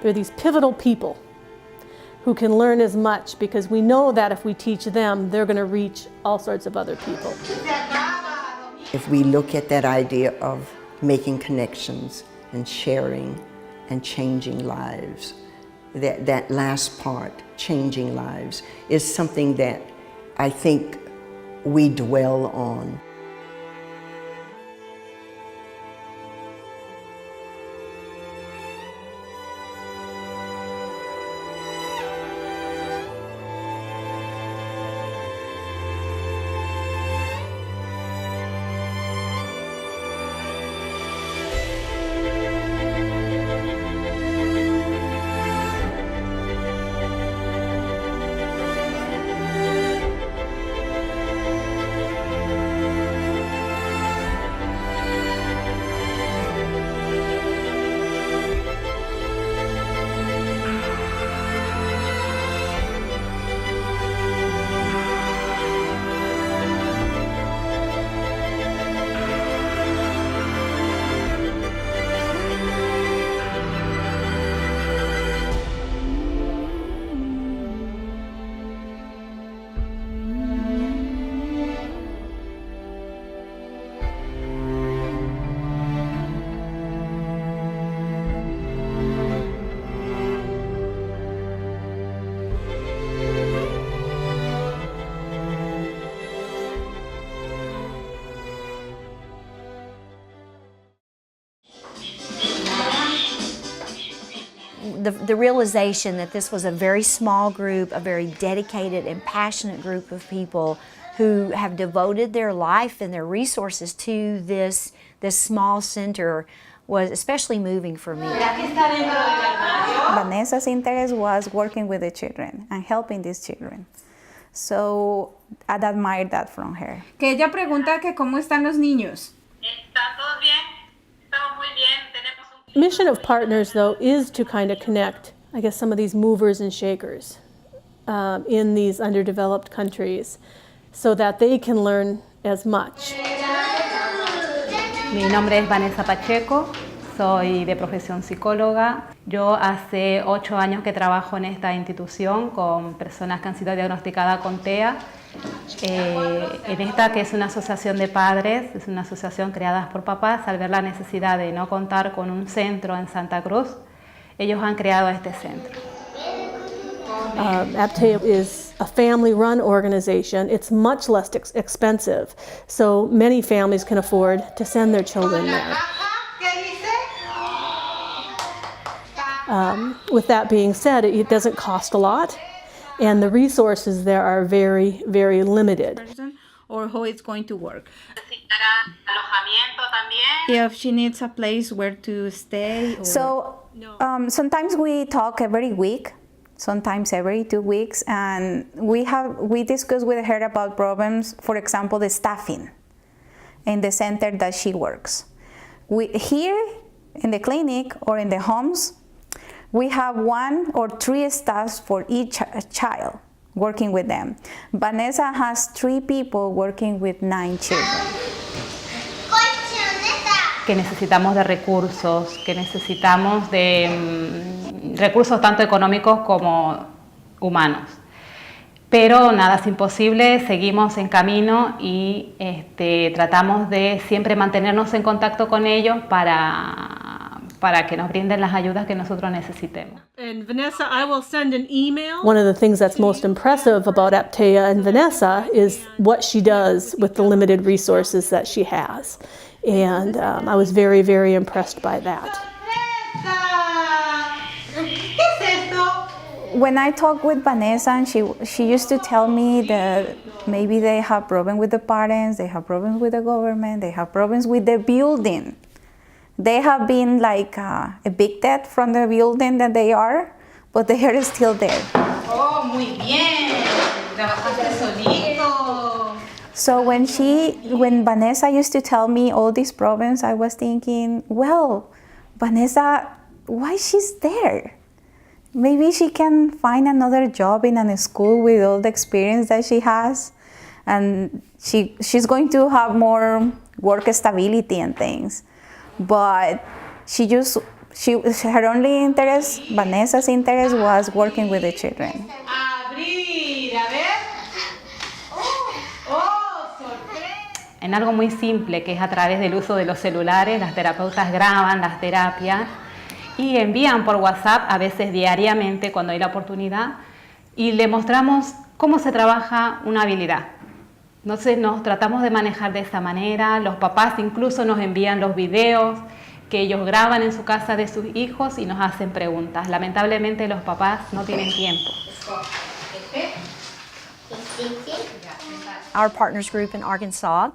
They're these pivotal people who can learn as much, because we know that if we teach them, they're going to reach all sorts of other people. If we look at that idea of making connections and sharing and changing lives, that last part, changing lives, is something that I think we dwell on. The realization that this was a very small group, a very dedicated and passionate group of people who have devoted their life and their resources to this small center was especially moving for me. Vanessa's interest was working with the children and helping these children. So I admire that from her. Que ella pregunta que cómo están los niños. ¿Están todos bien? Estamos muy bien. Mission of Partners, though, is to kind of connect, I guess, some of these movers and shakers in these underdeveloped countries so that they can learn as much. Mi nombre es Vanessa Pacheco, soy de profesión psicóloga. Yo hace 8 años que trabajo en esta institución con personas que han sido diagnosticadas con TEA. En esta, que es una asociación de padres, es una asociación creada por papás, al ver la necesidad de no contar con un centro en Santa Cruz, ellos han creado este centro. APTEA is a family-run organization. It's much less expensive, so many families can afford to send their children there. With that being said, it doesn't cost a lot, and the resources there are very, very limited. Or how it's going to work. If she needs a place where to stay. Or... So sometimes we talk every week, sometimes every 2 weeks, and we discuss with her about problems, for example, the staffing in the center that she works. Here in the clinic or in the homes, we have 1 or 3 staffs for each child working with them. Vanessa has 3 people working with 9 children. Que necesitamos de recursos, que necesitamos de recursos tanto económicos como humanos. Pero nada es imposible, seguimos en camino y tratamos de siempre mantenernos en contacto con ellos para que nos brinden las ayudas que nosotros necesitemos. And Vanessa, I will send an email. One of the things that's most impressive about APTEA and Vanessa is what she does with the limited resources that she has. And I was very, very impressed by that. When I talk with Vanessa, and she used to tell me that maybe they have problems with the parents, they have problems with the government, they have problems with the building. They have been like evicted from the building that they are, but they are still there. Oh, muy bien. Trabajaste solito. So when Vanessa used to tell me all these problems, I was thinking, well, Vanessa, why she's there? Maybe she can find another job in a school with all the experience that she has, and she's going to have more work stability and things. But she her only interest, Vanessa's interest, was working with the children. En algo muy simple, que es a través del uso de los celulares, las terapeutas graban las terapias y envían por WhatsApp, a veces diariamente cuando hay la oportunidad, y le mostramos cómo se trabaja una habilidad. Entonces nos tratamos de manejar de esa manera, los papás incluso nos envían los videos que ellos graban en su casa de sus hijos y nos hacen preguntas. Lamentablemente los papás no tienen tiempo. Our partners group in Arkansas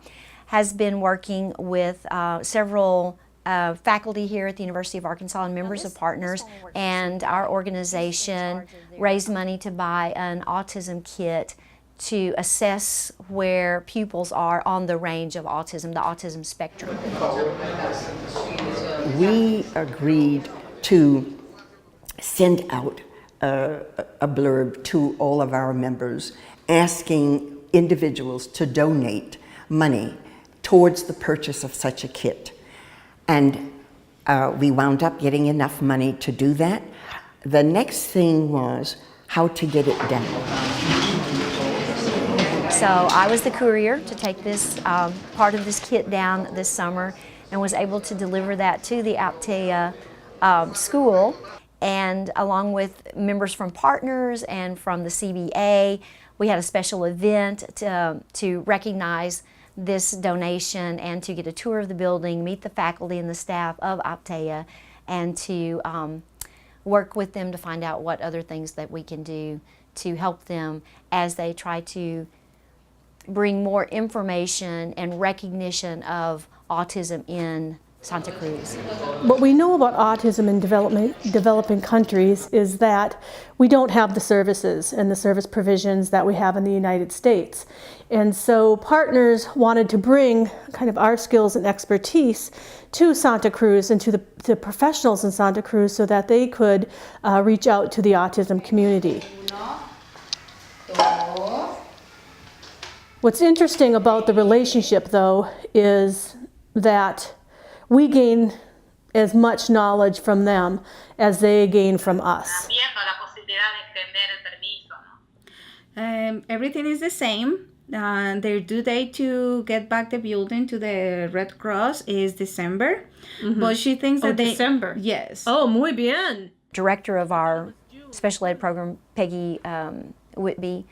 has been working with several faculty here at the University of Arkansas and members of partners, and our organization raised money to buy an autism kit to assess where pupils are on the range of autism, the autism spectrum. We agreed to send out a blurb to all of our members asking individuals to donate money towards the purchase of such a kit. And we wound up getting enough money to do that. The next thing was how to get it done. So I was the courier to take this part of this kit down this summer and was able to deliver that to the APTEA school, and along with members from partners and from the CBA, we had a special event to recognize this donation and to get a tour of the building, meet the faculty and the staff of APTEA, and to work with them to find out what other things that we can do to help them as they try to bring more information and recognition of autism in Santa Cruz. What we know about autism in developing countries is that we don't have the services and the service provisions that we have in the United States. And so partners wanted to bring kind of our skills and expertise to Santa Cruz and to the professionals in Santa Cruz so that they could reach out to the autism community. What's interesting about the relationship, though, is that we gain as much knowledge from them as they gain from us. Everything is the same. Their due date to get back the building to the Red Cross is December. But she thinks that December? Yes. Oh, muy bien. Director of our special ed program, Peggy Whitby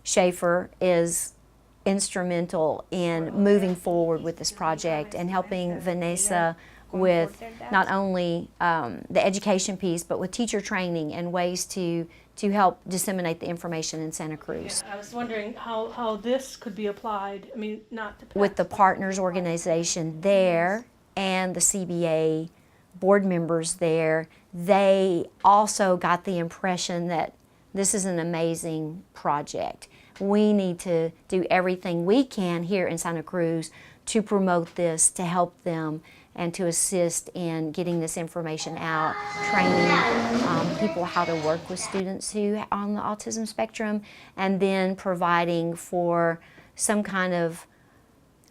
Schaefer, is instrumental in moving forward with this project and helping Vanessa with not only the education piece, but with teacher training and ways to help disseminate the information in Santa Cruz. I was wondering how this could be applied. I mean, not to With the partners organization there and the CBA board members there, they also got the impression that this is an amazing project. We need to do everything we can here in Santa Cruz to promote this, to help them, and to assist in getting this information out, training people how to work with students who are on the autism spectrum, and then providing for some kind of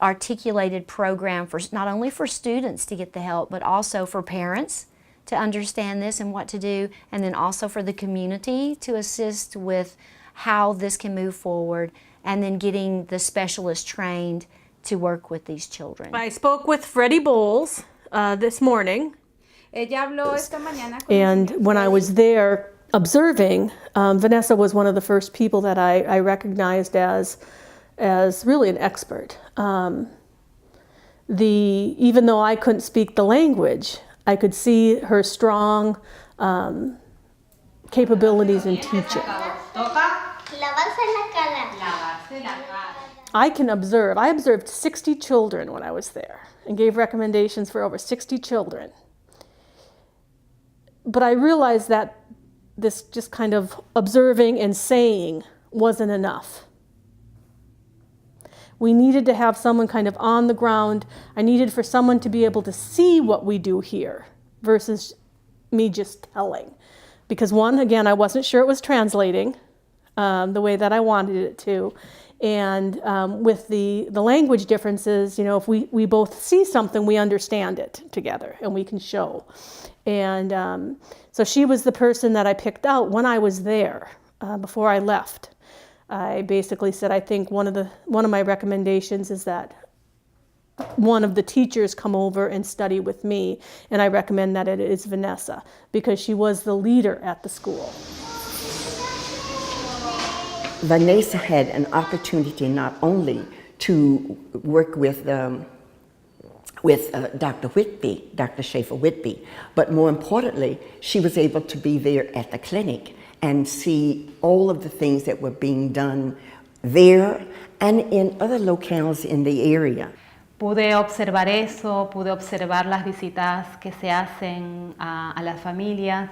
articulated program for not only for students to get the help, but also for parents to understand this and what to do, and then also for the community to assist with how this can move forward, and then getting the specialists trained to work with these children. I spoke with Freddie Bowles this morning, Ella habló esta mañana con and when I was there observing, Vanessa was one of the first people that I recognized as really an expert. Even though I couldn't speak the language, I could see her strong capabilities in teaching. I can observe. I observed 60 children when I was there and gave recommendations for over 60 children. But I realized that this just kind of observing and saying wasn't enough. We needed to have someone kind of on the ground. I needed for someone to be able to see what we do here versus me just telling. Because one, again, I wasn't sure it was translating. the way that I wanted it to. And with the language differences, you know, if we both see something, we understand it together and we can show. And so she was the person that I picked out when I was there, before I left. I basically said, I think one of my recommendations is that one of the teachers come over and study with me, and I recommend that it is Vanessa, because she was the leader at the school. Vanessa had an opportunity not only to work with Dr. Whitby, Dr. Schaefer Whitby, but more importantly, she was able to be there at the clinic and see all of the things that were being done there and in other locales in the area. Pude observar eso, pude observar las visitas que se hacen a las familias,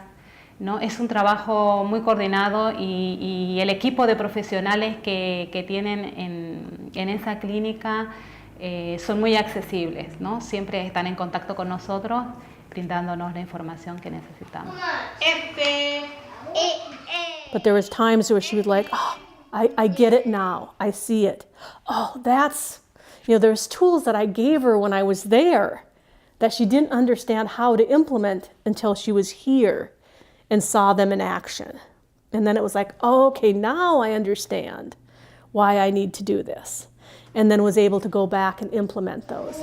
¿no? Es un trabajo muy coordinado y el equipo de profesionales que tienen en esa clínica son muy accesibles, ¿no? Siempre están en contacto con nosotros, brindándonos la información que necesitamos. But there was times where she was like, oh, I get it now, I see it. Oh, that's, you know, there's tools that I gave her when I was there that she didn't understand how to implement until she was here and saw them in action. And then it was like, oh, okay, now I understand why I need to do this. And then was able to go back and implement those.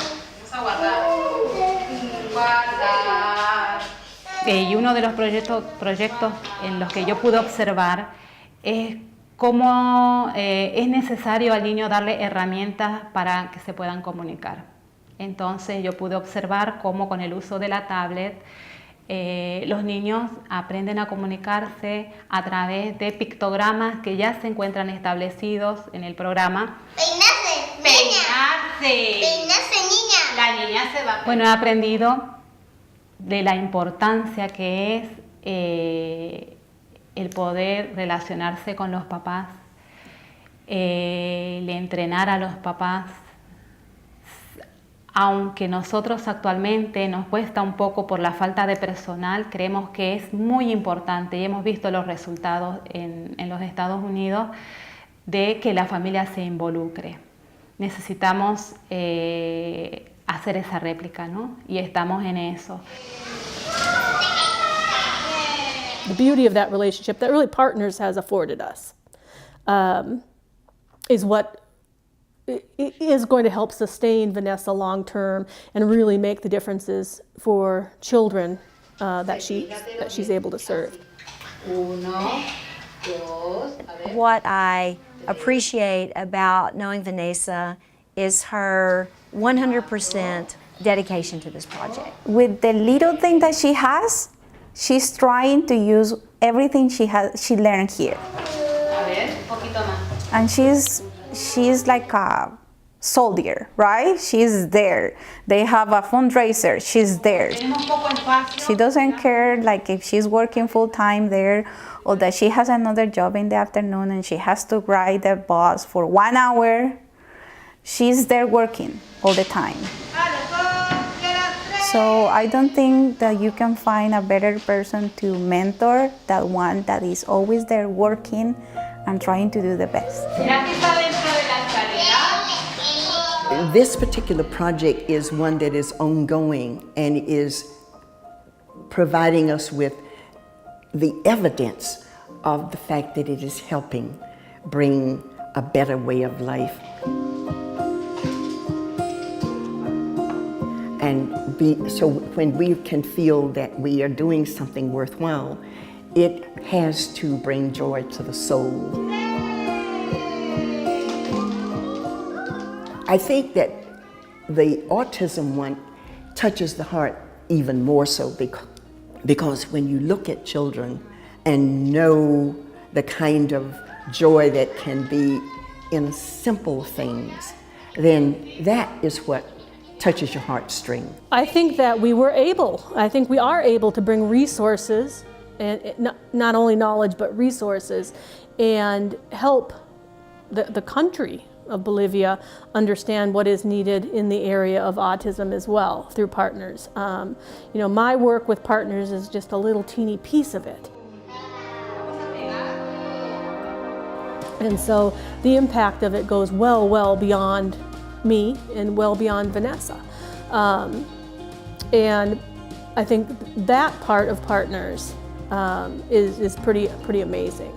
Y uno de los proyectos en los que yo pude observar es cómo es necesario al niño darle herramientas para que se puedan comunicar. Entonces yo pude observar cómo con el uso de la tablet los niños aprenden a comunicarse a través de pictogramas que ya se encuentran establecidos en el programa. ¡Peinarse! ¡Peinarse, niña! La niña se va a peinar. Bueno, he aprendido de la importancia que es el poder relacionarse con los papás, el entrenar a los papás. Aunque nosotros actualmente nos cuesta un poco por la falta de personal, creemos que es muy importante y hemos visto los resultados en los Estados Unidos de que la familia se involucre. Necesitamos hacer esa réplica, ¿no? Y estamos en eso. The beauty of that relationship that really Partners has afforded us is what is going to help sustain Vanessa long term and really make the differences for children that she's able to serve. What I appreciate about knowing Vanessa is her 100% dedication to this project. With the little thing that she has, she's trying to use everything she learned here. And she's like a soldier, right? She's there. They have a fundraiser, she's there. She doesn't care like if she's working full time there or that she has another job in the afternoon and she has to ride the bus for 1 hour. She's there working all the time. So I don't think that you can find a better person to mentor than one that is always there working and trying to do the best. This particular project is one that is ongoing and is providing us with the evidence of the fact that it is helping bring a better way of life. And so when we can feel that we are doing something worthwhile, it has to bring joy to the soul. I think that the autism one touches the heart even more so because when you look at children and know the kind of joy that can be in simple things, then that is what touches your heartstring. I think that we are able to bring resources, and not only knowledge but resources, and help the country of Bolivia understand what is needed in the area of autism as well through Partners. You know, my work with Partners is just a little teeny piece of it. And so the impact of it goes well beyond me and well beyond Vanessa. And I think that part of partners is pretty amazing.